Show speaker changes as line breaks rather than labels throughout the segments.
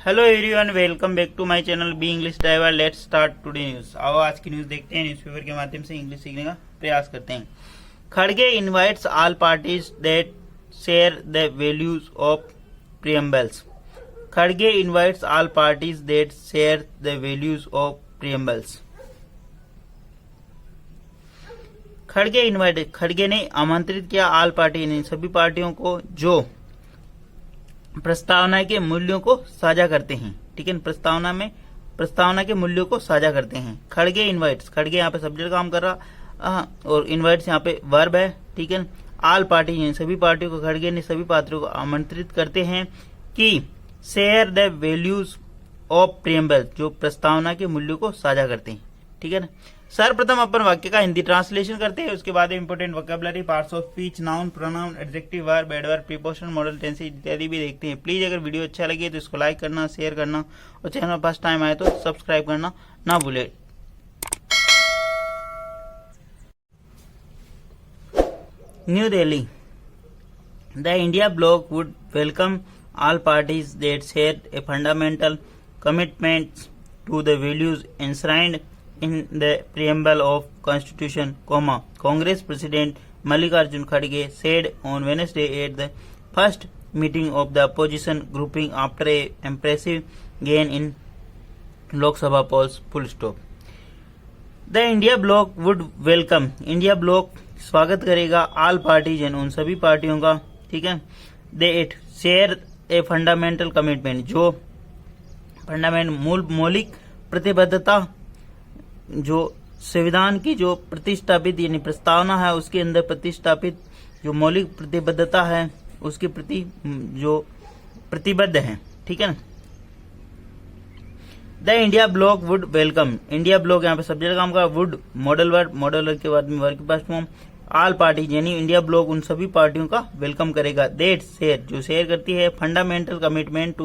Hello everyone, welcome back to my channel B English driver. Let's start today news. आओ आज की news देखते हैं। न्यूज़पेपर के माध्यम से इंग्लिश सीखने का प्रयास करते हैं। खड़गे invites all parties that share the values of प्रीएम्बल्स। खड़गे invites all parties that share the values of प्रीएम्बल्स। खड़गे ने आमंत्रित किया ऑल पार्टी ने सभी पार्टियों को जो प्रस्तावना के मूल्यों को साझा करते हैं। ठीक है, प्रस्तावना के मूल्यों को साझा करते हैं। खड़गे इनवाइट्स, खड़गे यहाँ पे सब्जेक्ट काम कर रहा और इनवाइट्स यहाँ पे वर्ब है। ठीक है, ऑल पार्टी सभी पार्टियों को खड़गे ने सभी पार्टियों को आमंत्रित करते हैं कि share the values of preamble, जो प्रस्तावना के मूल्यों को साझा करते हैं। ठीक है ना। सर्वप्रथम अपन वाक्य का हिंदी ट्रांसलेशन करते हैं, उसके बाद important vocabulary, parts of speech, noun, pronoun, adjective, verb, adverb, preposition, model tenses इत्यादि भी देखते हैं। प्लीज अगर वीडियो अच्छा लगे तो इसको लाइक करना, शेयर करना और चैनल फर्स्ट टाइम आए तो सब्सक्राइब करना ना भूले। New Delhi. The India block would welcome all parties that share a fundamental commitment to the values enshrined in the preamble of Constitution, Congress President Mallikarjun Kharge said on Wednesday at the first meeting of the opposition grouping after a impressive gain in Lok Sabha polls. Full stop. The India Bloc would welcome, India Bloc स्वागत करेगा all parties उन सभी पार्टियों का। ठीक है, they share a fundamental commitment, जो मौलिक प्रतिबद्धता, जो संविधान की जो प्रतिष्ठापित यानी प्रस्तावना है उसके अंदर प्रतिष्ठापित जो मौलिक प्रतिबद्धता है उसके प्रति जो प्रतिबद्ध है। ठीक है ना। The India block would welcome, India block यहाँ पे सब्जेक्ट काम का, वुड मॉडल वर्ब के बाद में वर्ब की पास्ट फॉर्म, ऑल पार्टी यानी इंडिया ब्लॉक उन सभी पार्टियों का वेलकम करेगा। दैट शेयर, जो शेयर करती है, fundamental commitment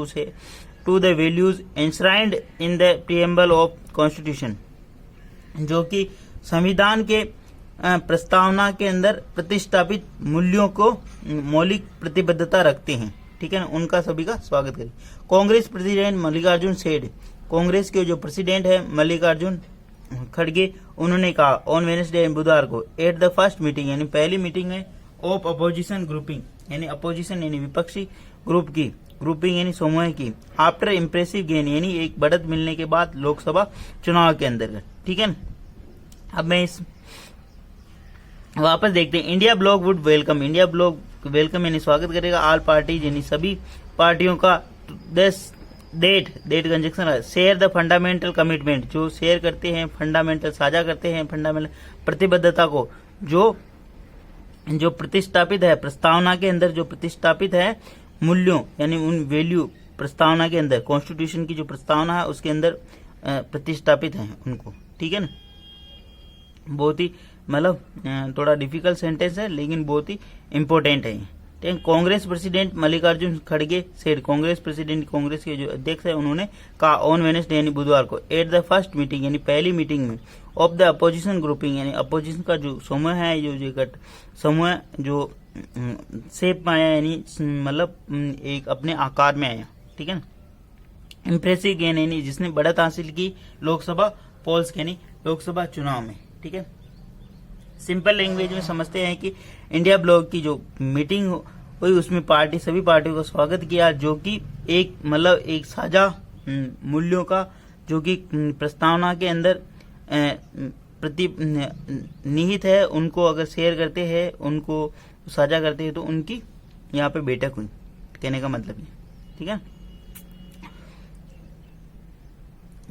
to the values enshrined in the preamble of constitution, जो कि संविधान के प्रस्तावना के अंदर प्रतिष्ठापित मूल्यों को मौलिक प्रतिबद्धता रखते हैं। ठीक है ना, उनका सभी का स्वागत करें। कांग्रेस प्रेसिडेंट मल्लिकार्जुन सेड, कांग्रेस के जो प्रेसिडेंट है मल्लिकार्जुन खड़गे, उन्होंने कहा ऑन वेडनेसडे बुधवार को एट द फर्स्ट मीटिंग यानी पहली मीटिंग है ऑफ अपोजिशन ग्रुपिंग यानी अपोजिशन यानी विपक्षी ग्रुप की ग्रुपिंग यानी समूह की, आफ्टर इम्प्रेसिव गेन यानी एक बढ़त मिलने के बाद लोकसभा चुनाव के अंतर्गत। ठीक है, अब मैं इस वापस देखते हैं। India block would welcome, India block welcome यानी स्वागत करेगा ऑल पार्टीज यानी सभी पार्टियों का। डेट कंजक्शन है, शेयर द फंडामेंटल कमिटमेंट, जो शेयर करते हैं, फंडामेंटल साझा करते हैं, फंडामेंटल प्रतिबद्धता को, जो प्रतिष्ठापित है प्रस्तावना के अंदर, जो प्रतिष्ठापित है मूल्यों यानी उन वैल्यू प्रस्तावना के अंदर, कॉन्स्टिट्यूशन की जो प्रस्तावना है उसके अंदर प्रतिष्ठापित है उनको। ठीक है ना। बहुत ही मतलब थोड़ा डिफिकल्ट सेंटेंस है लेकिन बहुत ही इंपॉर्टेंट है। ठीक है, कांग्रेस प्रेसिडेंट मल्लिकार्जुन खड़गे सेड, कांग्रेस प्रेसिडेंट कांग्रेस के जो अध्यक्ष है उन्होंने कहा ऑन वेडनेसडे यानी बुधवार को एट द फर्स्ट मीटिंग यानी पहली मीटिंग में ऑफ द अपोजिशन ग्रुपिंग यानी अपोजिशन का जो समूह है, जो समूह जो शेप में आया यानी मतलब एक अपने आकार में आया। ठीक है ना। इम्प्रेसिव गेन यानी जिसने बढ़त हासिल की लोकसभा पोल्स यानी लोकसभा चुनाव में। ठीक है, सिंपल लैंग्वेज में समझते हैं कि इंडिया ब्लॉक की जो मीटिंग हुई उसमें सभी पार्टियों का स्वागत किया, जो कि एक मतलब एक साझा मूल्यों का जो कि प्रस्तावना के अंदर प्रति निहित है, उनको अगर शेयर करते हैं, उनको साझा करते हैं तो उनकी यहाँ पे बैठक हुई, कहने का मतलब है। ठीक है,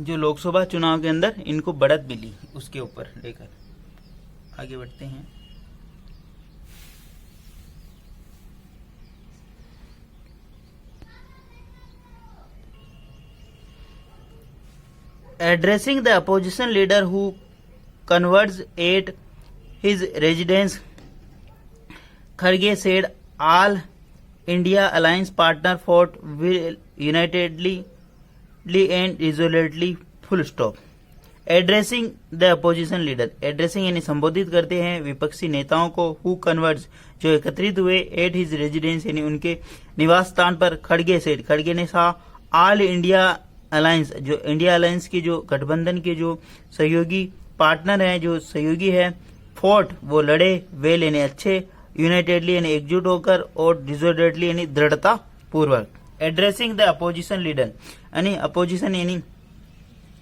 जो लोकसभा चुनाव के अंदर इनको बढ़त मिली उसके ऊपर लेकर आगे बढ़ते हैं। Addressing the opposition leader who converged at his residence, Kharge said all India alliance partner fought unitedly and resolutely. Full stop. Addressing the opposition leader, addressing यानी संबोधित करते हैं विपक्षी नेताओं को, हु कन्वर्ज जो एकत्रित हुए एट हिज रेजिडेंस यानी उनके निवास स्थान पर। खड़गे सेड, खड़गे ने कहा ऑल इंडिया अलायंस, जो इंडिया अलायंस की जो गठबंधन के जो सहयोगी पार्टनर हैं, जो सहयोगी है, फोर्ट वो लड़े, वेल यानी अच्छे, यूनाइटेडली यानी एकजुट होकर, और डिसऑर्डरली यानी दृढ़ता पूर्वक। एड्रेसिंग द अपोजिशन लीडर यानी अपोजिशन यानी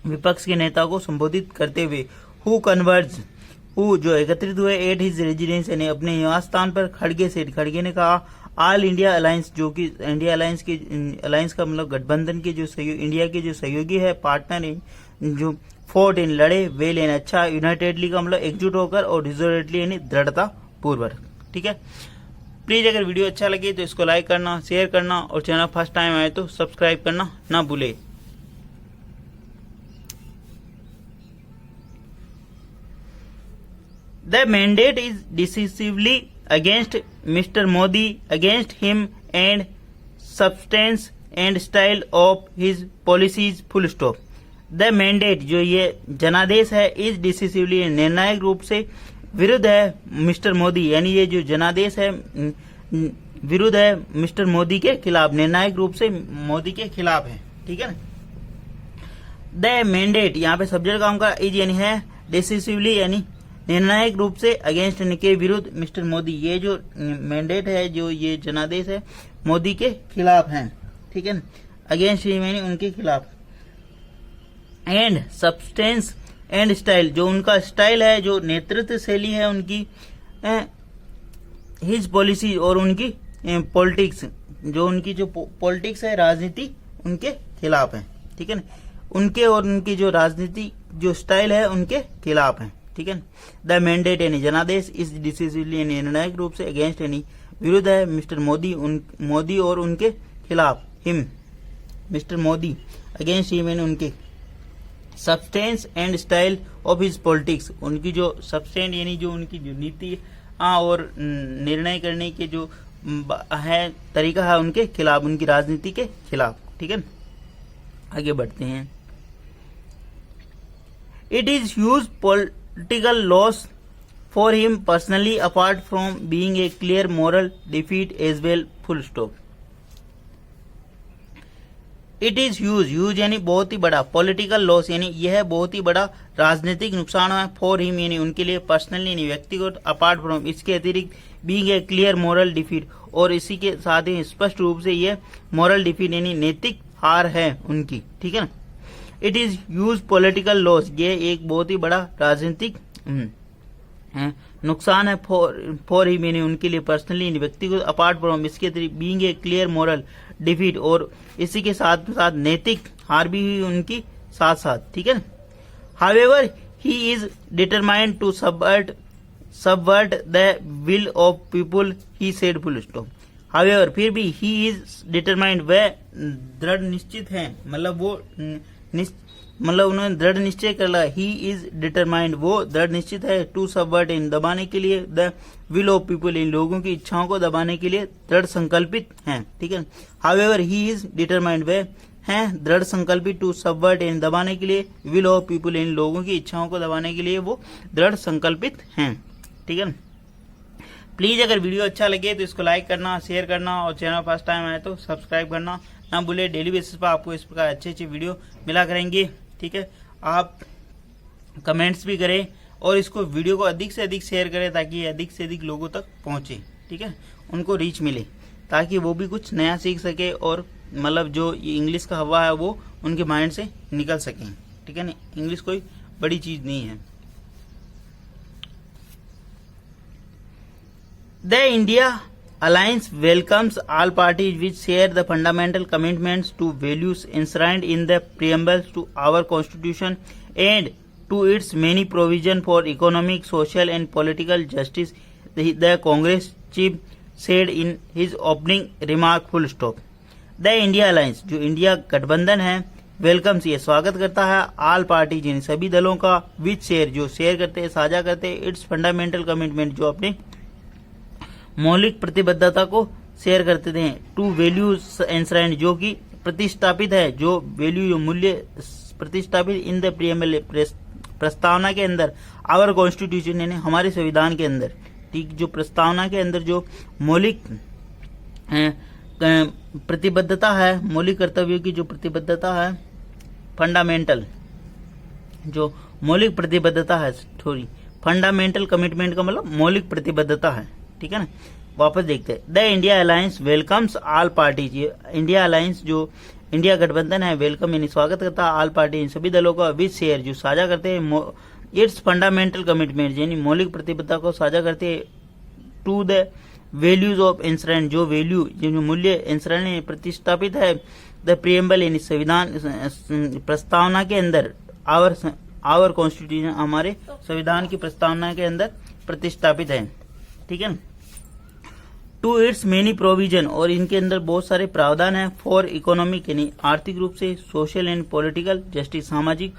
विपक्ष के नेता को संबोधित करते हुए, हु कन्वर्ज हु जो एकत्रित हुए, एट हिज रेजिडेंस यानी अपने निवास स्थान पर, खड़गे ने कहा, ऑल इंडिया अलायंस जो कि इंडिया अलायंस की अलायंस का मतलब गठबंधन के जो इंडिया के जो सहयोगी है, पार्टनर है, जो फोर्ट इन लड़े, वेल यानी अच्छा, यूनाइटेडली का मतलब एकजुट होकर, और डिसऑर्डरली यानी दृढ़ता पूर्वक। ठीक है, प्लीज अगर वीडियो अच्छा लगे तो इसको लाइक करना, शेयर करना, और चैनल फर्स्ट टाइम आए तो सब्सक्राइब करना ना भूले। The mandate is decisively against Mr. Modi, against him and substance and style of his policies, full stop. The mandate जो ये जनादेश है, is decisively निर्णायक रूप से विरुद्ध है मिस्टर मोदी, यानी ये जो जनादेश है विरुद्ध है मिस्टर मोदी के खिलाफ, निर्णायक रूप से मोदी के खिलाफ है। ठीक है ना। द मैंडेट यहाँ पे सब्जेक्ट काम का इज यानी है, डिसिसिवली यानी निर्णायक रूप से, अगेंस्ट यानी के विरुद्ध, मिस्टर मोदी ये जो मैंडेट है, जो ये जनादेश है मोदी के खिलाफ है। ठीक है ना, अगेंस्ट यानी उनके खिलाफ। एंड सब्सटेंस एंड स्टाइल जो उनका स्टाइल है, जो नेतृत्व शैली है उनकी, हिज पॉलिसी और उनकी पॉलिटिक्स, जो उनकी जो पॉलिटिक्स है, राजनीति उनके खिलाफ है। ठीक है ना, उनके और उनकी जो राजनीति जो स्टाइल है उनके खिलाफ है। ठीक है, द मैंडेट यानी जनादेश, इस डिसिसिवली यानी निर्णायक रूप से, अगेंस्ट यानी विरुद्ध है मिस्टर मोदी, मोदी और उनके खिलाफ, him mister Modi, against him यानी उनके, substance and style of his politics उनकी जो सब्सटेंस यानी जो उनकी जो नीति और निर्णय करने के जो है तरीका है उनके खिलाफ, उनकी राजनीति के खिलाफ। ठीक है, आगे बढ़ते हैं। It is huge political loss for him personally apart from being a clear moral defeat as well, full stop. It is huge यानी बहुत ही बड़ा, political loss यानी यह बहुत ही बड़ा राजनीतिक नुकसान है, for him यानी उनके लिए, personally यानी व्यक्तिगत, apart from इसके अतिरिक्त, being a clear moral defeat और इसी के साथ ही स्पष्ट रूप से यह moral defeat यानी नैतिक हार है उनकी। ठीक है ना, it is huge political loss ये एक बहुत ही बड़ा राजनीतिक नुकसान है, फॉर ही यानी उनके लिए, पर्सनली व्यक्तिगत, अपार्ट फ्रॉम इसके अतिरिक्त, being a clear moral defeat और इसी के साथ साथ नैतिक हार भी हुई उनकी साथ साथ। ठीक है ना, however he is determined to subvert the will of people, he said, full stop. However फिर भी, ही इज डिटरमाइंड वह दृढ़ निश्चित है, मतलब वो उन्होंने दृढ़ निश्चय कर लिया, ही इज डिटरमाइंड वो दृढ़ निश्चित है, टू सबवर्ट इन दबाने के लिए, the will of people in लोगों की इच्छाओं को दबाने के लिए दृढ़ संकल्पित हैं। ठीक है, हाउएवर ही इज डिटरमाइंड वे हैं दृढ़ संकल्पित, टू सबवर्ट इन दबाने के लिए, विल ऑफ पीपल इन लोगों की इच्छाओं को दबाने के लिए वो दृढ़ संकल्पित हैं। ठीक है, प्लीज अगर वीडियो अच्छा लगे तो इसको लाइक करना, शेयर करना, और चैनल फर्स्ट टाइम आए तो सब्सक्राइब करना ना भूले। डेली बेसिस पर आपको इस प्रकार अच्छे अच्छे वीडियो मिला करेंगे। ठीक है, आप कमेंट्स भी करें और इसको वीडियो को अधिक से अधिक शेयर करें ताकि ये अधिक से अधिक लोगों तक पहुंचे। ठीक है, उनको रीच मिले ताकि वो भी कुछ नया सीख सके और मतलब जो ये इंग्लिश का हवा है वो उनके माइंड से निकल सके। ठीक है ना, इंग्लिश कोई बड़ी चीज नहीं है। The India Alliance welcomes all parties which share the fundamental commitments to values enshrined in the preamble to our Constitution and to its many provisions for economic, social and political justice, the Congress chief said in his opening remark, full stop. The India Alliance, जो India गठबंधन है, welcomes ये स्वागत करता है, all parties यानी सभी दलों का, विच शेयर जो शेयर करते हैं, साझा करते हैं, इट्स फंडामेंटल कमिटमेंट जो अपने मौलिक प्रतिबद्धता को शेयर करते थे, टू वैल्यूज एंश्राइंड जो कि प्रतिष्ठापित है, जो वैल्यू जो मूल्य प्रतिष्ठापित इन द प्रीएम्बल प्रस्तावना के अंदर, आवर कॉन्स्टिट्यूशन यानी हमारे संविधान के अंदर। ठीक, जो प्रस्तावना के अंदर जो मौलिक प्रतिबद्धता है, मौलिक कर्तव्यों की जो प्रतिबद्धता है, फंडामेंटल जो मौलिक प्रतिबद्धता है, थोड़ी फंडामेंटल कमिटमेंट का मतलब मौलिक प्रतिबद्धता है, ठीक है ना। वापस देखते हैं, the India alliance welcomes all parties. India alliance जो इंडिया गठबंधन है, वेलकम यानी स्वागत करता है, ऑल पार्टी इन सभी दलों का, विच शेयर जो साझा करते हैं, इट्स फंडामेंटल कमिटमेंट यानी मौलिक प्रतिबद्धता को साझा करते हैं, टू द वैल्यूज ऑफ इंसरेंट जो वैल्यू जो मूल्य इंसरेंट प्रतिष्ठापित है, द प्रियम्बल यानी संविधान प्रस्तावना के अंदर, आवर कॉन्स्टिट्यूशन हमारे संविधान की प्रस्तावना के अंदर प्रतिष्ठापित है, ठीक है। टू इट्स मेनी प्रोविजन और इनके अंदर बहुत सारे प्रावधान है, फॉर इकोनॉमिक यानी आर्थिक रूप से, सोशल एंड पॉलिटिकल जस्टिस सामाजिक,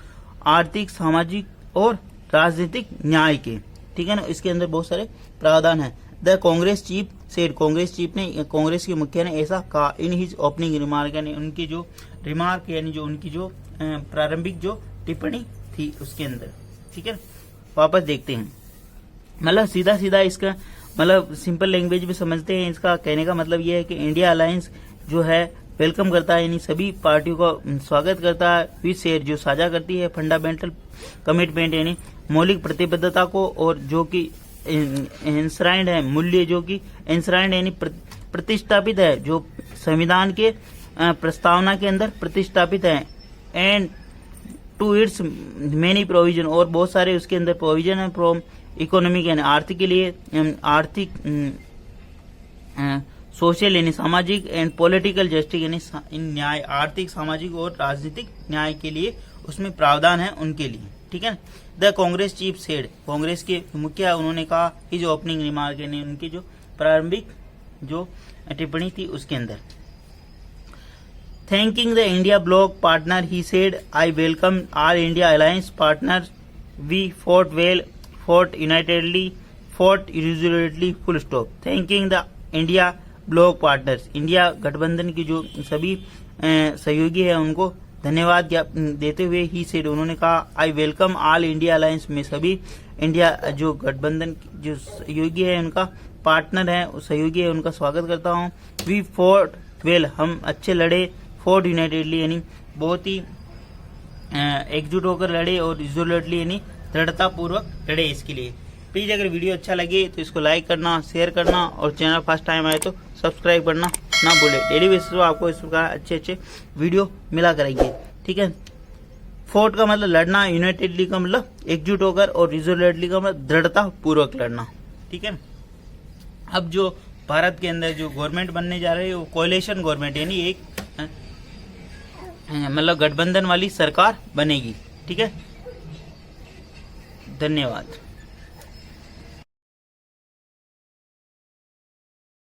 आर्थिक, सामाजिक और राजनीतिक न्याय के, ठीक है ना। इसके अंदर बहुत सारे प्रावधान है। The Congress chief said, Congress chief ने, कांग्रेस के मुखिया ने ऐसा कहा, इन हिज ओपनिंग रिमार्क यानी उनकी जो रिमार्क यानी जो उनकी जो प्रारंभिक जो टिप्पणी थी उसके अंदर, ठीक है। वापस देखते हैं, मतलब सीधा सीधा इसका मतलब सिंपल लैंग्वेज में समझते हैं। इसका कहने का मतलब यह है कि इंडिया अलायंस जो है वेलकम करता है यानी सभी पार्टियों का स्वागत करता है, विच शेयर जो साझा करती है, फंडामेंटल कमिटमेंट यानी मौलिक प्रतिबद्धता को, और जो कि इंश्राइंड है, मूल्य जो कि इंश्राइंड यानी प्रतिष्ठापित है, जो संविधान के प्रस्तावना के अंदर प्रतिष्ठापित है, and to its many provision और बहुत सारे उसके अंदर प्रोविजन है, फ्रॉम इकोनॉमिक यानी आर्थिक के लिए, आर्थिक, सोशल यानी सामाजिक, एंड पॉलिटिकल जस्टिस यानी न्याय, आर्थिक, सामाजिक और राजनीतिक न्याय के लिए उसमें प्रावधान है उनके लिए, ठीक है। The Congress chief said, Congress के मुखिया उन्होंने कहा, हिज ओपनिंग रिमार्क यानी उनकी जो प्रारंभिक जो टिप्पणी थी उसके अंदर, thanking the India bloc partner he said, I welcome all India alliance partner, we fought well, fought unitedly, fought resolutely, full stop. Thanking the India bloc partners, India गठबंधन की जो सभी सहयोगी है उनको धन्यवाद देते हुए ही सेड उन्होंने कहा, आई वेलकम ऑल इंडिया अलायंस, में सभी इंडिया जो गठबंधन जो सहयोगी है उनका पार्टनर है, सहयोगी है, उनका स्वागत करता हूँ। वी फॉट वेल, हम अच्छे लड़े, फॉट यूनाइटेडली यानी बहुत ही एकजुट होकर लड़े, और रिजोल्यूटली यानी दृढ़ता पूर्वक लड़े इसके लिए। प्लीज अगर वीडियो अच्छा लगे तो इसको लाइक करना, शेयर करना, और चैनल फर्स्ट टाइम आए तो सब्सक्राइब करना ना भूले। डेली बेसिस पर आपको इस प्रकार अच्छे अच्छे वीडियो मिला करेंगे, ठीक है। फोर्ट का मतलब लड़ना, यूनाइटेडली का मतलब एकजुट होकर, और रिजोल्यूटली का मतलब दृढ़ता पूर्वक लड़ना, ठीक है। अब जो भारत के अंदर जो गवर्नमेंट बनने जा रही है वो कोएलिशन गवर्नमेंट यानी एक मतलब गठबंधन वाली सरकार बनेगी, ठीक है। धन्यवाद।